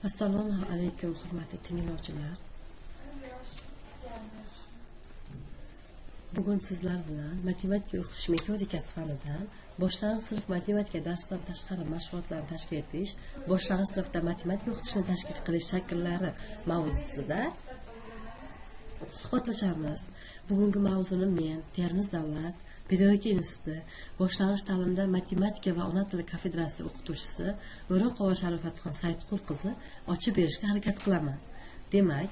Assalomu alaykum hurmatli tinglovchilar. Bugun sizlar bilan matematika o'qitish metodikasi fanidan boshlang'ich sinf matematika darsidan tashqari mashg'ulotlarni tashkil etish, boshlang'ich sinfda matematika o'qitishni tashkil qilish shakllari mavzusida suhbatlashamiz. Bugungi mavzuni men Termiz davlat pedagogika instituti boshlang'ich ta'limda matematika va ona tili kafedrasi o'qituvchisi O'roqova Sharofatxon Saidqul qizi ochib berishga harakat qilaman. Demak,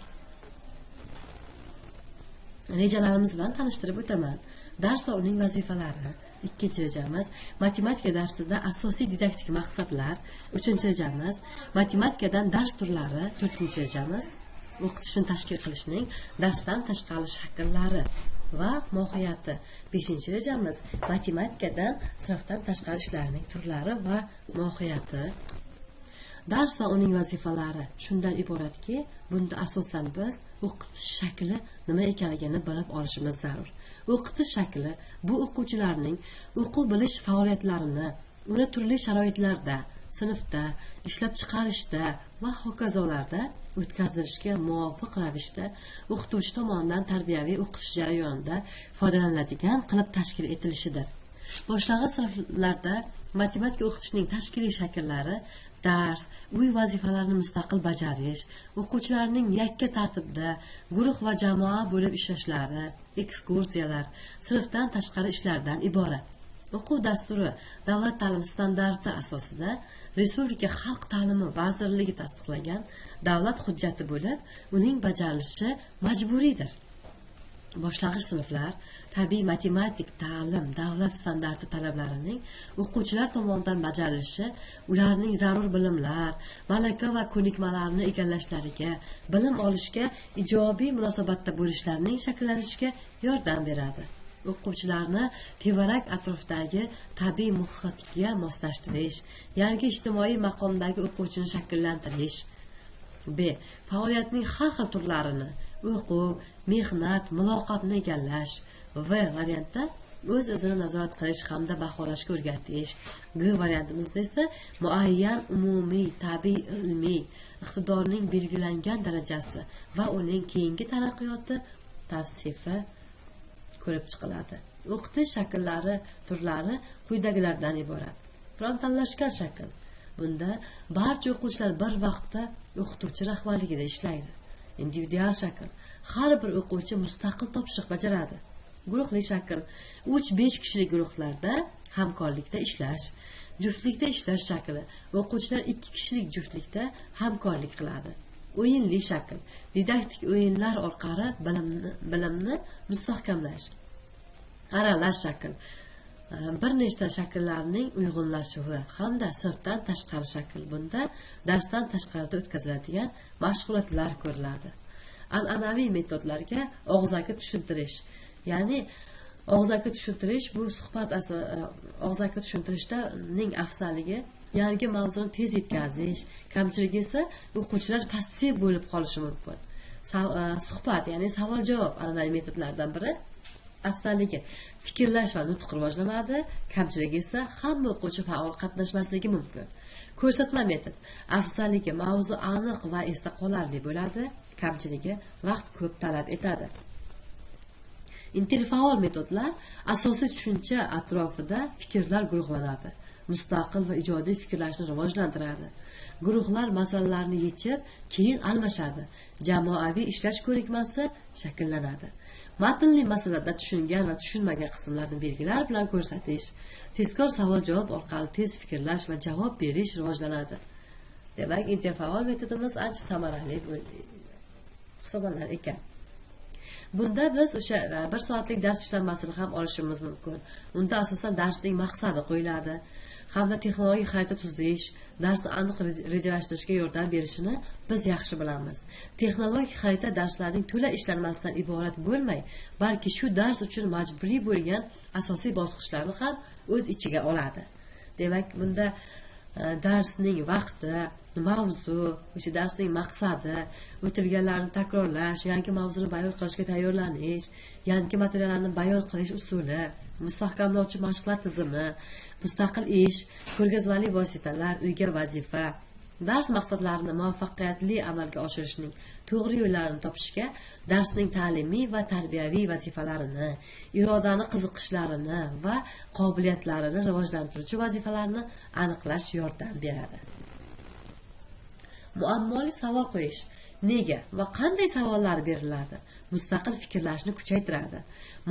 rejalarimiz bilan tanishtirib o'taman. Dars va uning vazifalari. Ikkinchi rejamiz matematika darsida asosiy didaktik maqsadlar. Uchinchi rejamiz matematikadan dars turlari. To'rtinchi rejamiz o'qitishni tashkil qilishning darsdan tashqari shakllari va mohiyati. Beshinchi rejamiz matematikadan sinfdan tashqari ishlarning turlari va mohiyati. Dars va uning vazifalari shundan iboratki, bunda asosan biz o'qitish shakli nima ekanligini bilib olishimiz zarur. O'qitish shakli bu o'quvchilarning o'quv bilish faoliyatlarini uni turli sharoitlarda, sinfda, ishlab chiqarishda va hokazolarda o'tkazilishga muvofiq ravishda o'qituvchi tomonidan tarbiyaviy o'qitish jarayonida foydalaniladigan qilib tashkil etilishidir. Boshlang'ich sinflarda matematika o'qitishning tashkiliy shakllari dars, uy vazifalarini mustaqil bajarish, o'quvchilarning yakka tartibda guruh va jamoa bo'lib ishlashlari, ekskursiyalar, sinfdan tashqari ishlardan iborat. O'quv dasturi davlat ta'lim standarti asosida Respublika Xalq ta'limi vazirligi tasdiqlagan davlat hujjati bo'lib, uning bajarilishi majburiydir. Boshlang'ich sinflar tabiiy matematik ta'lim davlat standarti talablarining o'quvchilar tomonidan bajarilishi ularning zarur bilimlar, malaka va ko'nikmalarini egallashlariga, bilim olishga ijobiy munosabatda bo'lishlarining shakllanishiga yordam beradi. O'quvchilarni tevarak atrofdagi tabiiy muhitga moslashtirish, yangi ijtimoiy maqomdagi o'quvchini shakllantirish. B. Faoliyatning har xil turlarini o'quv, mehnat, muloqotni egallash. V variantda o'z-o'zini nazorat qilish hamda baholashga o'rgatish. G variantimizda esa muayyan umumiy tabiiy ilmiy iqtidorning belgilangan darajasi va uning keyingi taraqqiyoti tavsifi ko'rib chiqiladi. O'qitish shakllari turlari quyidagilardan iborat. Frontallashgan shakl. Bunda barcha o'quvchilar bir vaqtda o'qituvchi rahbarligida ishlaydi. Individual shakl. Har bir o'quvchi mustaqil topshiriq bajaradi. Guruhli shakl. 3-5 kishilik guruhlarda hamkorlikda ishlash. Juftlikda ishlash shakli. O'quvchilar 2 kishilik juftlikda hamkorlik qiladi. O'yinli shakl. Didaktik o'yinlar orqali bilimni mustahkamlash. Aralash shakl. Bir nechta shakllarning uyg'unlashuvi hamda sinfdan tashqari shakl. Bunda darsdan tashqarida o'tkaziladigan mashg'ulotlar ko'riladi. An'anaviy metodlarga og'zaki tushuntirish. Ya'ni og'zaki tushuntirish bu suhbat og'zaki tushuntirishning afzalligi yangi mavzuni tez yetkazish, kamchiligi esa o'quvchilar passiv bo'lib qolishi mumkin. Suhbat, ya'ni savol-javob an'anaviy metodlardan biri. Afzalligi fikrlash va nutq rivojlanadi, kamchiligi esa hamma o'quvchi faol qatnashmasligi mumkin. Ko'rsatma metod. Afzalligi mavzu aniq va esda qolarli bo'ladi, kamchiligi vaqt ko'p talab etadi. Interfaol metodlar asosiy tushuncha atrofida fikrlar guruhlanadi. Mustaqil va ijodiy fikrlashni rivojlantiradi. Guruhlar masalalarni yechib, keyin almashadi. Jamoaviy ishlash ko'nikmasi shakllanadi. Matnli masalada tushungan va tushunmagan qismlarni belgilar bilan ko'rsatish, tezkor savol-javob orqali tez fikrlash va javob berish rivojlanadi. Demak, interfaol metodimiz ancha samarali hisoblanar ekan. Bunda biz o'sha 1 soatlik dars ishlanmasini ham olishimiz mumkin. Unda asosan darsning maqsadi qo'yiladi hamda texnologik xarita tuzish, darsni aniq rejalashtirishga yordam berishini biz yaxshi bilamiz. Texnologik xarita darslarning to'la ishlanmasidan iborat bo'lmay, balki shu dars uchun majburiy bo'lgan asosiy bosqichlarni ham o'z ichiga oladi. Demak, bunda darsning vaqti, mavzu, o'sha darsning maqsadi, o'tilganlarni takrorlash, yangi mavzuni bayon qilishga tayyorlanish, yangi materiallarni bayon qilish usuli, mustahkamlovchi mashqlar tizimi, mustaqil ish, ko'rgazmali vositalar, uyga vazifa, Dars maqsadlarini muvaffaqiyatli amalga oshirishning to'g'ri yo'llarini topishga darsning ta'limiy va tarbiyaviy vazifalarini, irodani qiziqishlarini va qobiliyatlarini rivojlantiruvchi vazifalarni aniqlash yordam beradi. Muammoli savol qo'yish: nega va qanday savollar beriladi? Mustaqil fikrlashni kuchaytiradi.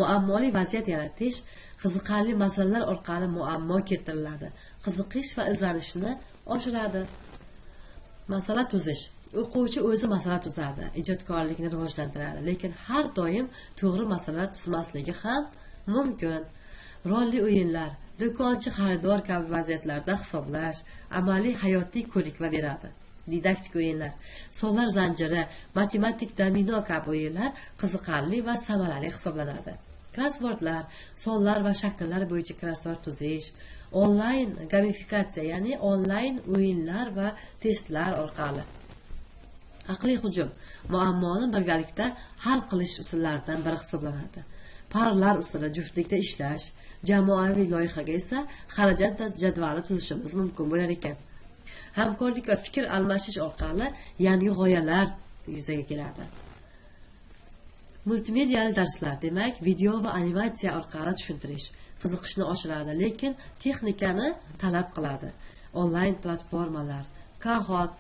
Muammoli vaziyat yaratish: qiziqarli masalalar orqali muammo keltiriladi. Qiziqish va izlanishni oshiradi. Masala tuzish: o'quvchi o'zi masala tuzadi, ijodkorlikni rivojlantiradi, lekin har doim to'g'ri masala tuzmasligi ham mumkin. Rolli o'yinlar: do'konchi xaridor kabi vaziyatlarda hisoblash, amaliy hayotiy ko'nikma beradi. Didaktik o'yinlar: sonlar zanjiri, matematik domino kabi o'yinlar qiziqarli va samarali hisoblanadi. Krossvordlar: sonlar va shakllar bo'yicha krossvord tuzish. Onlayn gamifikatsiya, ya'ni onlayn o'yinlar va testlar orqali. Aqliy hujum: muammoni birgalikda hal qilish usullaridan biri hisoblanadi. Parlar usuli: juftlikda ishlash. Jamoaviy loyihaga esa xarajat jadvali tuzishimiz mumkin bo'lar ekan. Hamkorlik va fikr almashish orqali yangi g'oyalar yuzaga keladi. Multimedial darslar, demak, video va animatsiya orqali tushuntirish qiziqishni oshiradi, lekin texnikani talab qiladi. Onlayn platformalar, Kahoot,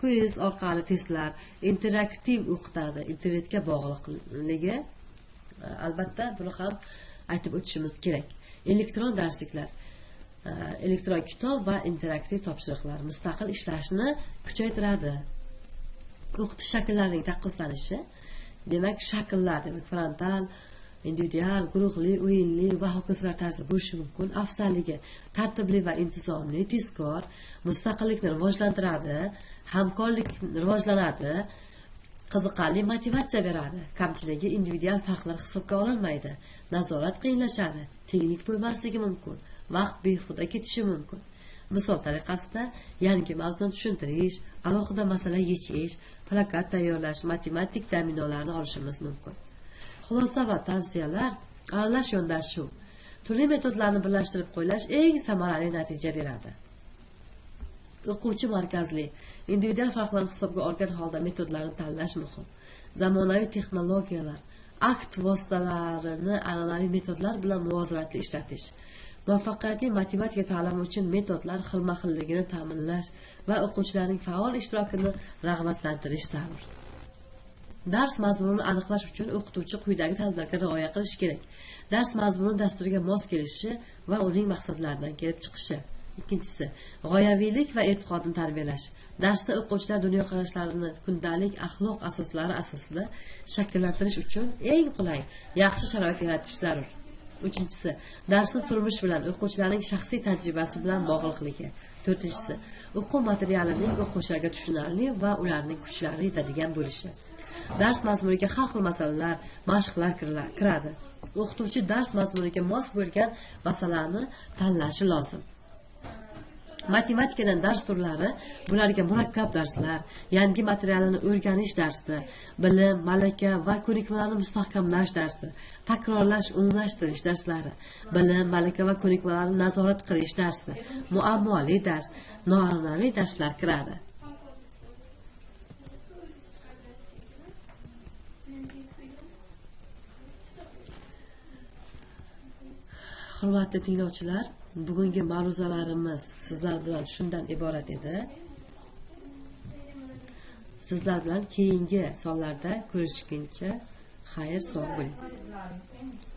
quiz orqali testlar, interaktiv o'qitadi. Internetga bog'liqligi, albatta, buni ham aytib o'tishimiz kerak. Elektron darsliklar, elektron kitob va interaktiv topshiriqlar mustaqil ishlashni kuchaytiradi. O'qitish shakllarining taqqoslanishi, demak, shakllar, demak, frontal, individual, guruhli, o'yinli va hokazolar tarzda bo'lishi mumkin. Afzalligi: tartibli va intizomli, tezkor, mustaqillikni rivojlantiradi, hamkorlik rivojlanadi, qiziqarli motivatsiya beradi. Kamchiligi: individual farqlar hisobga olinmaydi, nazorat qiyinlashadi, tenglik bo'lmasligi mumkin, vaqt behuda ketishi mumkin. Misol tariqasida yangi mavzuni tushuntirish, alohida masala yechish, plakat tayyorlash, matematik dominolarni olishimiz mumkin. Xulosa va tavsiyalar: aralash yondashuv, turli metodlarni birlashtirib qo'llash eng samarali natija beradi. O'quvchi markazli, individual farqlarni hisobga olgan holda metodlarni tanlash muhim. Zamonaviy texnologiyalar, akt vositalarini an'anaviy metodlar bilan muvozanatli ishlatish. Muvaffaqiyatli matematika ta'limi uchun metodlar xilma-xilligini ta'minlash va o'quvchilarning faol ishtirokini rag'batlantirish zarur. Dars mazmunini aniqlash uchun o'qituvchi quyidagi talablarga rioya qilishi kerak. Dars mazmuni dasturga mos kelishi va uning maqsadlaridan kelib chiqishi. Ikkinchisi, g'oyaviylik va e'tiqodni tarbiyalash. Darsda o'quvchilar dunyoqarashlarini kundalik axloq asoslari asosida shakllantirish uchun eng qulay, yaxshi sharoit yaratish zarur. Uchinchisi, darsni turmush bilan, o'quvchilarning shaxsiy tajribasi bilan bog'liqligi. To'rtinchisi, o'quv materialining o'quvchilarga tushunarli va ularning kuchlari yetadigan bo'lishi. Dars mazmuniga har xil masalalar, mashqlar kiradi. O'qituvchi dars mazmuniga mos bo'lgan masalani tanlashi lozim. Matematikadan dars turlari: bularga murakkab darslar, yangi materialni o'rganish darsi, bilim, malaka va ko'nikmalarni mustahkamlash darsi, takrorlash, umumlashtirish darslari, bilim, malaka va ko'nikmalarni nazorat qilish darsi, muammoli dars, noan'anaviy darslar kiradi. Hurmatli tinglovchilar, bugungi ma'ruzalarimiz sizlar bilan shundan iborat edi. Sizlar bilan keyingi sonlarda ko'rishguncha xayr, sog' bo'ling.